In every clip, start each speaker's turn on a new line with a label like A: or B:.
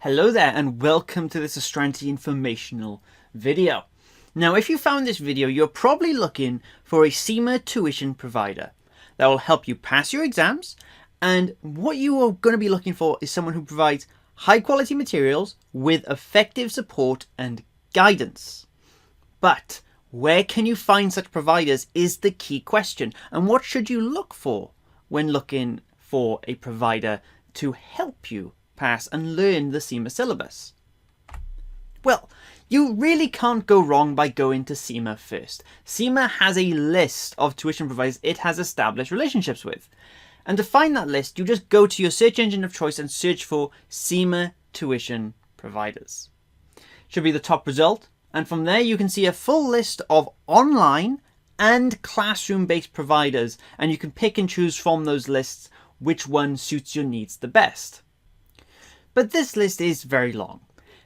A: Hello there and welcome to this Astranti informational video. Now if you found this video, you're probably looking for a CIMA tuition provider that will help you pass your exams, and what you are going to be looking for is someone who provides high quality materials with effective support and guidance. But where can you find such providers is the key question, and what should you look for when looking for a provider to help you pass and learn the CIMA syllabus? Well, you really can't go wrong by going to CIMA first. CIMA has a list of tuition providers it has established relationships with. And to find that list, you just go to your search engine of choice and search for CIMA tuition providers. Should be the top result, and from there you can see a full list of online and classroom-based providers, and you can pick and choose from those lists which one suits your needs the best. But this list is very long,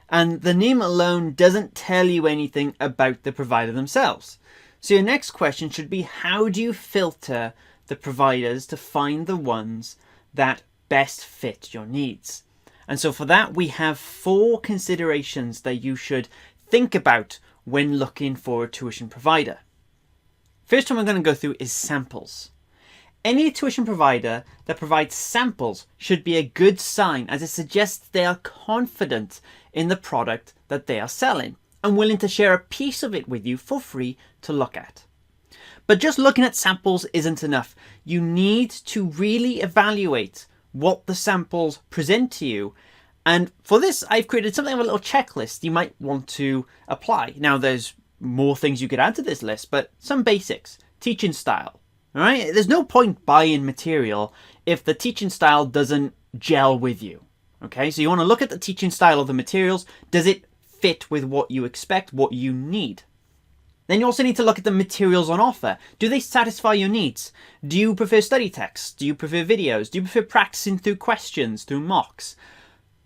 A: and the name alone doesn't tell you anything about the provider themselves. So your next question should be, how do you filter the providers to find the ones that best fit your needs? And so for that, we have 4 considerations that you should think about when looking for a tuition provider. First one we're going to go through is samples. Any tuition provider that provides samples should be a good sign, as it suggests they are confident in the product that they are selling and willing to share a piece of it with you for free to look at. But just looking at samples isn't enough. You need to really evaluate what the samples present to you. And for this, I've created something of a little checklist you might want to apply. Now, there's more things you could add to this list, but some basics. Teaching style. All right? There's no point buying material if the teaching style doesn't gel with you. Okay, so you want to look at the teaching style of the materials. Does it fit with what you expect, what you need? Then you also need to look at the materials on offer. Do they satisfy your needs? Do you prefer study texts? Do you prefer videos? Do you prefer practicing through questions, through mocks?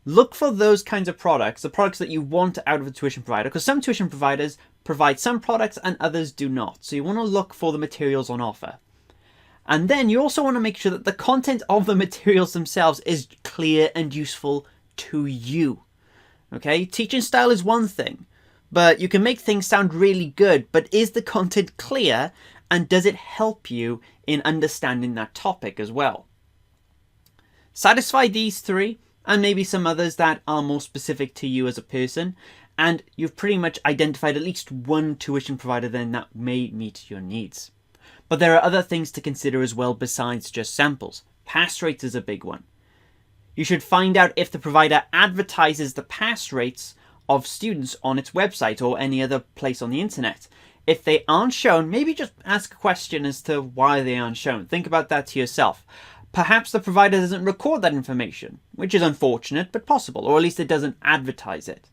A: Look for those kinds of products, the products that you want out of a tuition provider, because some tuition providers provide some products and others do not. So you want to look for the materials on offer. And then you also want to make sure that the content of the materials themselves is clear and useful to you. Okay, teaching style is one thing, but you can make things sound really good, but is the content clear, and does it help you in understanding that topic as well? Satisfy these 3 and maybe some others that are more specific to you as a person, and you've pretty much identified at least one tuition provider then that may meet your needs. But there are other things to consider as well besides just samples. Pass rates is a big one. You should find out if the provider advertises the pass rates of students on its website or any other place on the internet. If they aren't shown, maybe just ask a question as to why they aren't shown. Think about that to yourself. Perhaps the provider doesn't record that information, which is unfortunate but possible, or at least it doesn't advertise it.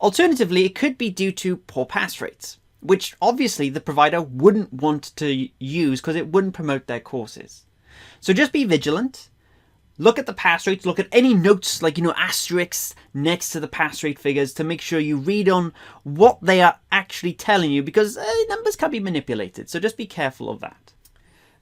A: Alternatively, it could be due to poor pass rates, which obviously the provider wouldn't want to use because it wouldn't promote their courses. So just be vigilant. Look at the pass rates, look at any notes like, asterisks next to the pass rate figures to make sure you read on what they are actually telling you, because numbers can be manipulated. So just be careful of that.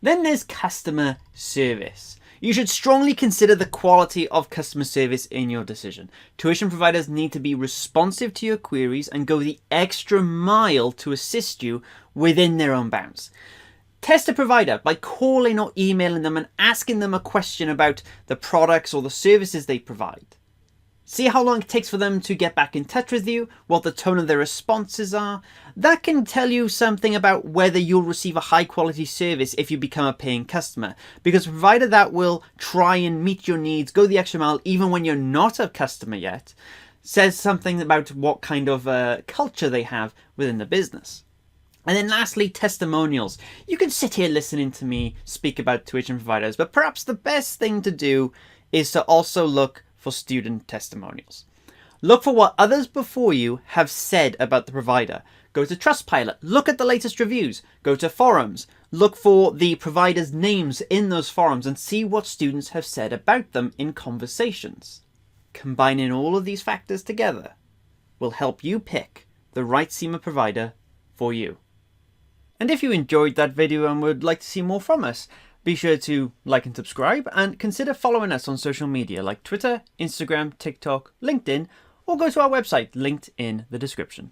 A: Then there's customer service. You should strongly consider the quality of customer service in your decision. Tuition providers need to be responsive to your queries and go the extra mile to assist you within their own bounds. Test a provider by calling or emailing them and asking them a question about the products or the services they provide. See how long it takes for them to get back in touch with you, what the tone of their responses are. That can tell you something about whether you'll receive a high quality service if you become a paying customer. Because a provider that will try and meet your needs, go the extra mile even when you're not a customer yet, says something about what kind of culture they have within the business. And then lastly, testimonials. You can sit here listening to me speak about tuition providers, but perhaps the best thing to do is to also look for student testimonials. Look for what others before you have said about the provider. Go to Trustpilot, look at the latest reviews, go to forums, look for the providers' names in those forums and see what students have said about them in conversations. Combining all of these factors together will help you pick the right CIMA provider for you. And if you enjoyed that video and would like to see more from us, Be sure to like and subscribe, and consider following us on social media like Twitter, Instagram, TikTok, LinkedIn, or go to our website linked in the description.